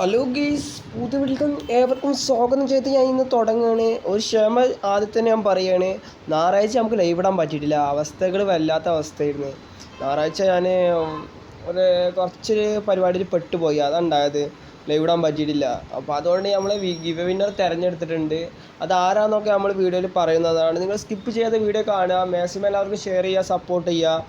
Hello ഗീസ് പുതിയ വീട്ടിലേക്കും ഏവർക്കും സ്വാഗതം ചെയ്ത് ഞാൻ ഇന്ന് തുടങ്ങുകയാണ്. ഒരു ക്ഷമ ആദ്യം തന്നെ ഞാൻ പറയുകയാണ്. ഞായറാഴ്ച നമുക്ക് ലൈവ് ഇടാൻ പറ്റിയിട്ടില്ല, അവസ്ഥകൾ വല്ലാത്ത അവസ്ഥയായിരുന്നു. ഞായറാഴ്ച ഞാൻ ഒരു കുറച്ച് പരിപാടിയിൽ പെട്ടുപോയി, അതുണ്ടായത് ലൈവ് ഇടാൻ പറ്റിയിട്ടില്ല. അപ്പോൾ അതുകൊണ്ട് നമ്മൾ ഗിവ് വിന്നർ തിരഞ്ഞെടുത്തിട്ടുണ്ട്. അത് ആരാന്നൊക്കെ നമ്മൾ വീഡിയോയിൽ പറയുന്നതാണ്. നിങ്ങൾ സ്കിപ്പ് ചെയ്യാതെ വീഡിയോ കാണുക, മാക്സിമം എല്ലാവർക്കും ഷെയർ ചെയ്യുക, സപ്പോർട്ട് ചെയ്യുക.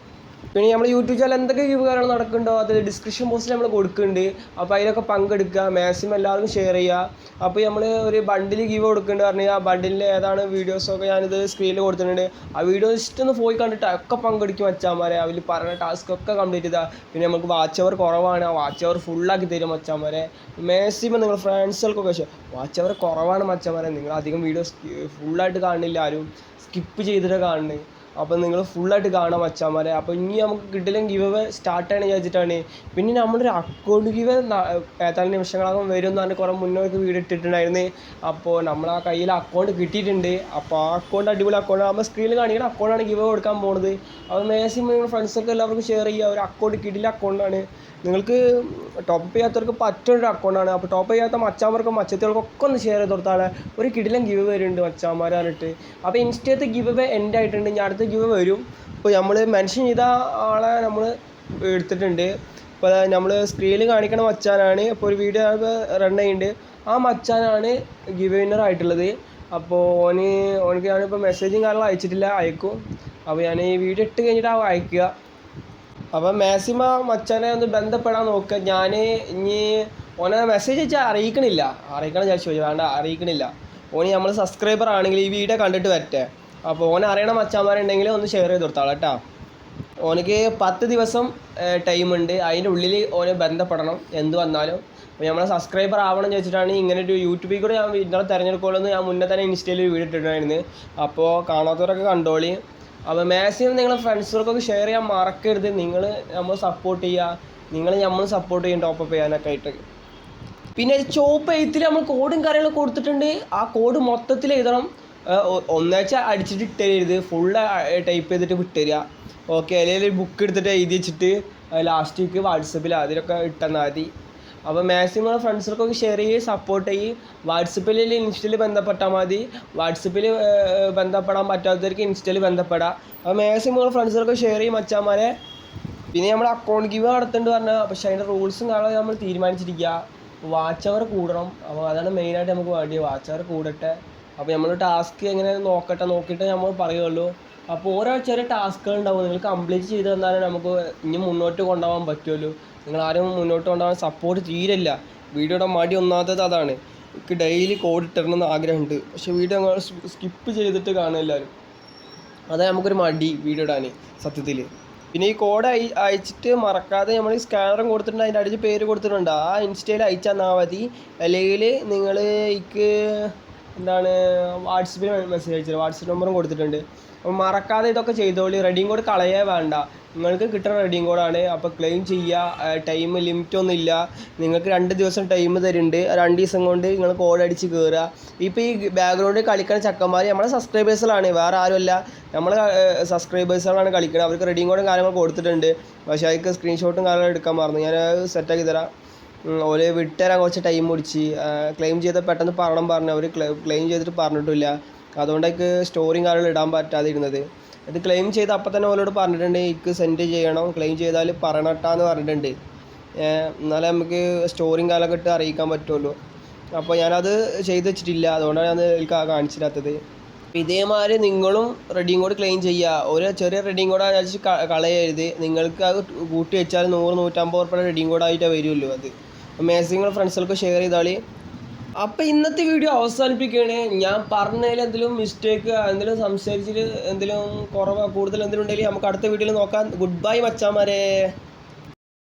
പിന്നെ നമ്മൾ യൂട്യൂബ് ചാനൽ എന്തൊക്കെ ഗിവ് കാര്യങ്ങൾ നടക്കുന്നുണ്ടോ അത് ഡിസ്ക്രിപ്ഷൻ ബോക്സിൽ നമ്മൾ കൊടുക്കുന്നുണ്ട്. അപ്പോൾ അതിലൊക്കെ പങ്കെടുക്കുക, മാക്സിമം എല്ലാവർക്കും ഷെയർ ചെയ്യുക. അപ്പോൾ നമ്മൾ ഒരു ബണ്ടിൽ ഗിവ് കൊടുക്കുന്നുണ്ട് പറഞ്ഞാൽ ആ ബണ്ടിലിൽ ഏതാണ് വീഡിയോസൊക്കെ ഞാനിത് സ്ക്രീനിൽ കൊടുത്തിട്ടുണ്ട്. ആ വീഡിയോ ജസ്റ്റ് ഒന്ന് പോയി കണ്ടിട്ട് ഒക്കെ പങ്കെടുക്കും മച്ചാന്മാരെ. അതിൽ പറഞ്ഞ ടാസ്കൊക്കെ കംപ്ലീറ്റ് ചെയ്താൽ പിന്നെ നമുക്ക് വാച്ച് അവർ കുറവാണ്, ആ വാച്ച് അവർ ഫുള്ളാക്കി തരും മച്ചാന്മാരെ. മാക്സിമം നിങ്ങൾ ഫ്രണ്ട്സുകൾക്കൊക്കെ വാച്ച് അവർ കുറവാണ് മച്ചാന്മാരെ, നിങ്ങൾ അധികം വീഡിയോസ് ഫുള്ളായിട്ട് കാണുന്നില്ല, ആരും സ്കിപ്പ് ചെയ്തിട്ട് കാണുന്നത്. അപ്പോൾ നിങ്ങൾ ഫുള്ളായിട്ട് കാണാൻ മച്ചാന്മാരെ. അപ്പോൾ ഇനി നമുക്ക് കിട്ടില്ല ഗിവ് അവേ സ്റ്റാർട്ട് ചെയ്യണം വിചാരിച്ചിട്ടാണ്. പിന്നെ നമ്മളൊരു അക്കൗണ്ട് ഗിവ് ഏതാനും നിമിഷങ്ങളാകും വരും എന്ന് പറഞ്ഞ് കുറേ മുന്നോട്ട് വീഡിയോ ഇട്ടിട്ടുണ്ടായിരുന്നു. അപ്പോൾ നമ്മൾ ആ കയ്യിൽ അക്കൗണ്ട് കിട്ടിയിട്ടുണ്ട്. അപ്പോൾ ആ അക്കൗണ്ട് അടിപൊളി അക്കൗണ്ട് നമ്മൾ സ്ക്രീനിൽ കാണിക്കുന്ന അക്കൗണ്ടാണ് ഗിവ് കൊടുക്കാൻ പോകുന്നത്. അപ്പോൾ മാക്സിമം നിങ്ങൾ ഫ്രണ്ട്സൊക്കെ എല്ലാവർക്കും ഷെയർ ചെയ്യുക. ഒരു അക്കൗണ്ട് കിട്ടില്ല അക്കൗണ്ടാണ്, നിങ്ങൾക്ക് ടോപ്പ് ചെയ്യാത്തവർക്ക് പറ്റുന്നൊരു അക്കൗണ്ടാണ്. അപ്പോൾ ടോപ്പ് ചെയ്യാത്ത മച്ചാന്മാർക്കും മച്ചത്തികൾക്കൊക്കെ ഒന്ന് ഷെയർ ചെയ്ത് കൊടുത്താൽ ഒരു കിടിലം ഗിവ് വരുന്നുണ്ട് മച്ചാന്മാർ പറഞ്ഞിട്ട്. അപ്പോൾ ഇൻസ്റ്റത്തെ ഗിവ് അവേ എൻഡ് ആയിട്ടുണ്ട്, ഞാൻ അടുത്ത ഗിവ് വരും. ഇപ്പോൾ നമ്മൾ മെൻഷൻ ചെയ്ത ആളെ നമ്മൾ എടുത്തിട്ടുണ്ട്. ഇപ്പോൾ നമ്മൾ സ്ക്രീനിൽ കാണിക്കണ മച്ചാനാണ്. ഇപ്പോൾ ഒരു വീഡിയോ റൺ ചെയ്യുന്നുണ്ട്, ആ മച്ചാനാണ് ഗിവ് വിന്നർ ആയിട്ടുള്ളത്. അപ്പോൾ ഓനക്ക് ഞാനിപ്പോൾ മെസ്സേജും കാര്യങ്ങളും അയച്ചിട്ടില്ല, അയക്കും. അപ്പോൾ ഞാൻ ഈ വീഡിയോ ഇട്ട് കഴിഞ്ഞിട്ട് അയക്കുക. അപ്പം മാക്സിമം മച്ചാനെ ഒന്ന് ബന്ധപ്പെടാൻ നോക്കുക. ഞാൻ ഇനി ഓനെ മെസ്സേജ് അയച്ചാൽ അറിയിക്കണം ഞാൻ ചോദിച്ചു, വേണ്ട അറിയിക്കണില്ല. ഓന് നമ്മൾ സബ്സ്ക്രൈബർ ആണെങ്കിൽ ഈ വീഡിയോ കണ്ടിട്ട് വരട്ടെ. അപ്പോൾ ഓനെ അറിയണ മച്ചാന്മാരുണ്ടെങ്കിൽ ഒന്ന് ഷെയർ ചെയ്ത് കൊടുത്താളാം കേട്ടോ. ഓനക്ക് 10 ദിവസം ടൈമുണ്ട്, അതിൻ്റെ ഉള്ളിൽ ഓന് ബന്ധപ്പെടണം എന്ത് വന്നാലും. അപ്പോൾ നമ്മളെ സബ്സ്ക്രൈബർ ആവണം എന്ന് വെച്ചിട്ടാണ് ഇങ്ങനെ ഒരു യൂട്യൂബിൽ കൂടെ ഞാൻ ഇന്നലെ തിരഞ്ഞെടുക്കുള്ളൂ എന്ന് ഞാൻ മുന്നേ തന്നെ ഇൻസ്റ്റയിൽ വീഡിയോ ഇട്ടിട്ടുണ്ടായിരുന്നു. അപ്പോൾ കാണാത്തവരൊക്കെ കണ്ടോളി. അപ്പോൾ മാക്സിമം നിങ്ങളെ ഫ്രണ്ട്സുകൾക്കൊക്കെ ഷെയർ ചെയ്യാൻ മറക്കരുത്. നമ്മൾ സപ്പോർട്ട് ചെയ്യുക, നമ്മൾ സപ്പോർട്ട് ചെയ്യും ടോപ്പപ്പ് ചെയ്യാനൊക്കെ ആയിട്ട്. പിന്നെ ചോപ്പ് എഴുത്തിൽ നമ്മൾ കോഡും കാര്യങ്ങളൊക്കെ കൊടുത്തിട്ടുണ്ട്. ആ കോഡ് മൊത്തത്തിൽ എഴുതണം, ഒന്നാഴ്ച അടിച്ചിട്ട് ഇട്ടുതരരുത്, ഫുള്ള് ടൈപ്പ് ചെയ്തിട്ട് വിട്ടുതരിക. ഓക്കെ, അല്ലെങ്കിൽ ഒരു ബുക്ക് എടുത്തിട്ട് എഴുതി വെച്ചിട്ട് ലാസ്റ്റ് വീക്ക് വാട്സപ്പിൽ അതിലൊക്കെ ഇട്ടെന്നാൽ മതി. അപ്പോൾ മാക്സിമം ഫ്രണ്ട്സുകൾക്കൊക്കെ ഷെയർ ചെയ്ത് സപ്പോർട്ട് ചെയ്യും. വാട്സപ്പിൽ ഇൻസ്റ്റയിൽ ബന്ധപ്പെട്ടാൽ മതി, വാട്സപ്പിൽ ബന്ധപ്പെടാൻ പറ്റാത്തവർക്ക് ഇൻസ്റ്റയിൽ ബന്ധപ്പെടാം. അപ്പോൾ മാക്സിമം ഫ്രണ്ട്സുകൾക്ക് ഷെയർ ചെയ്യും മച്ചാന്മാരെ. പിന്നെ നമ്മൾ അക്കൗണ്ട് ഗിവ് നടത്തുന്നുണ്ട് പറഞ്ഞാൽ, പക്ഷേ അതിൻ്റെ റൂൾസും കാര്യങ്ങളും നമ്മൾ തീരുമാനിച്ചിരിക്കുക. വാച്ച് അവർ കൂടണം, അപ്പോൾ അതാണ് മെയിനായിട്ട് നമുക്ക് വേണ്ടി, വാച്ച് അവർ കൂടട്ടെ. അപ്പോൾ നമ്മൾ ടാസ്ക് എങ്ങനെ നോക്കിയിട്ട് നമ്മൾ പറയുള്ളൂ. അപ്പോൾ ഓരോ ചെറിയ ടാസ്കുകൾ ഉണ്ടാവും, നിങ്ങൾ കംപ്ലീറ്റ് ചെയ്ത് തന്നാലും നമുക്ക് ഇനി മുന്നോട്ട് കൊണ്ടുപോകാൻ പറ്റുമല്ലോ. നിങ്ങളാരും മുന്നോട്ട് കൊണ്ടുപോകാൻ സപ്പോർട്ട് തീരില്ല. വീഡിയോയുടെ മടി ഒന്നാമത്തത് അതാണ്. എനിക്ക് ഡെയിലി കോഡ് ഇട്ടിരണമെന്ന് ആഗ്രഹമുണ്ട്, പക്ഷേ വീഡിയോ ഞങ്ങൾ സ്കിപ്പ് ചെയ്തിട്ട് കാണും എല്ലാവരും. അതാണ് നമുക്കൊരു മടി വീഡിയോ ഇടാൻ സത്യത്തിൽ. പിന്നെ ഈ കോഡ് അയച്ചിട്ട് മറക്കാതെ നമ്മൾ ഈ സ്കാനറും കൊടുത്തിട്ടുണ്ട്, അതിൻ്റെ അടിച്ച് പേര് കൊടുത്തിട്ടുണ്ട്. ആ ഇൻസ്റ്റയിൽ അയച്ചു തന്നാൽ മതി. അല്ലെങ്കിൽ നിങ്ങൾ വാട്സപ്പിൽ മെസ്സേജ് അയച്ചത്, വാട്സപ്പ് നമ്പറും കൊടുത്തിട്ടുണ്ട്. അപ്പോൾ മറക്കാതെ ഇതൊക്കെ ചെയ്തോളി. റെഡിയും കോഡ് കളയേ വേണ്ട, നിങ്ങൾക്ക് കിട്ടുന്ന റെഡിയും കോഡാണ്. അപ്പോൾ ക്ലെയിം ചെയ്യുക, ടൈം ലിമിറ്റൊന്നും ഇല്ല. നിങ്ങൾക്ക് 2 ദിവസം ടൈം തരുന്നുണ്ട്, 2 ദിവസം കൊണ്ട് നിങ്ങൾ കോഡ് അടിച്ച് കയറുക. ഇപ്പോൾ ഈ ബാക്ക്ഗ്രൗണ്ടിൽ കളിക്കുന്ന ചക്കന്മാർ നമ്മളെ സബ്സ്ക്രൈബേഴ്സിലാണ്, വേറെ ആരുമല്ല, നമ്മളെ സബ്സ്ക്രൈബേഴ്സുകളാണ് കളിക്കുന്നത്. അവർക്ക് റെഡിയും കോഡും കാര്യങ്ങൾ കൊടുത്തിട്ടുണ്ട്, പക്ഷേ അതിക്ക് സ്ക്രീൻഷോട്ടും കാര്യങ്ങളും എടുക്കാൻ മറന്നു. ഞാൻ സെറ്റാക്കി തരാം. ഓല് വിട്ടുതരാൻ കുറച്ച് ടൈം പിടിച്ച്, ക്ലെയിം ചെയ്താൽ പെട്ടെന്ന് പറഞ്ഞു, അവർ ക്ലെയിം ചെയ്തിട്ട് പറഞ്ഞിട്ടില്ല. അതുകൊണ്ടേക്ക് സ്റ്റോറിയും കാര്യങ്ങളും ഇടാൻ പറ്റാതിരുന്നത്. ഇത് ക്ലെയിം ചെയ്ത് അപ്പം തന്നെ ഓലോട് പറഞ്ഞിട്ടുണ്ട്, എനിക്ക് സെൻഡ് ചെയ്യണം, ക്ലെയിം ചെയ്താൽ പറയണട്ടാന്ന് പറഞ്ഞിട്ടുണ്ട്. എന്നാലേ നമുക്ക് സ്റ്റോറിയും കാലമൊക്കെ ഇട്ട് അറിയിക്കാൻ പറ്റുള്ളൂ. അപ്പോൾ ഞാനത് ചെയ്ത് വെച്ചിട്ടില്ല, അതുകൊണ്ടാണ് ഞാൻ കാണിച്ചില്ലാത്തത്. ഇതേമാതിരി നിങ്ങളും റെഡിയും കോഡ് ക്ലെയിം ചെയ്യുക. ഒരു ചെറിയ റെഡിയും കോഡ് വെച്ച് കളയരുത്. നിങ്ങൾക്ക് അത് കൂട്ടി വെച്ചാൽ 100-150 ഉറുപ്പിക റെഡിയും കോഡായിട്ടേ വരുമല്ലോ. അത് മാക്സിമം ഫ്രണ്ട്സുകൾക്ക് ഷെയർ ചെയ്താൽ. അപ്പോൾ ഇന്നത്തെ വീഡിയോ അവസാനിപ്പിക്കുകയാണ്. ഞാൻ പറഞ്ഞതിൽ എന്തെങ്കിലും മിസ്റ്റേക്ക്, എന്തെങ്കിലും സംസാരിച്ചിട്ട് എന്തെങ്കിലും കൂടുതൽ എന്തെങ്കിലും ഉണ്ടെങ്കിൽ നമുക്ക് അടുത്ത വീഡിയോയിൽ നോക്കാം. Goodbye മച്ചാന്മാരെ.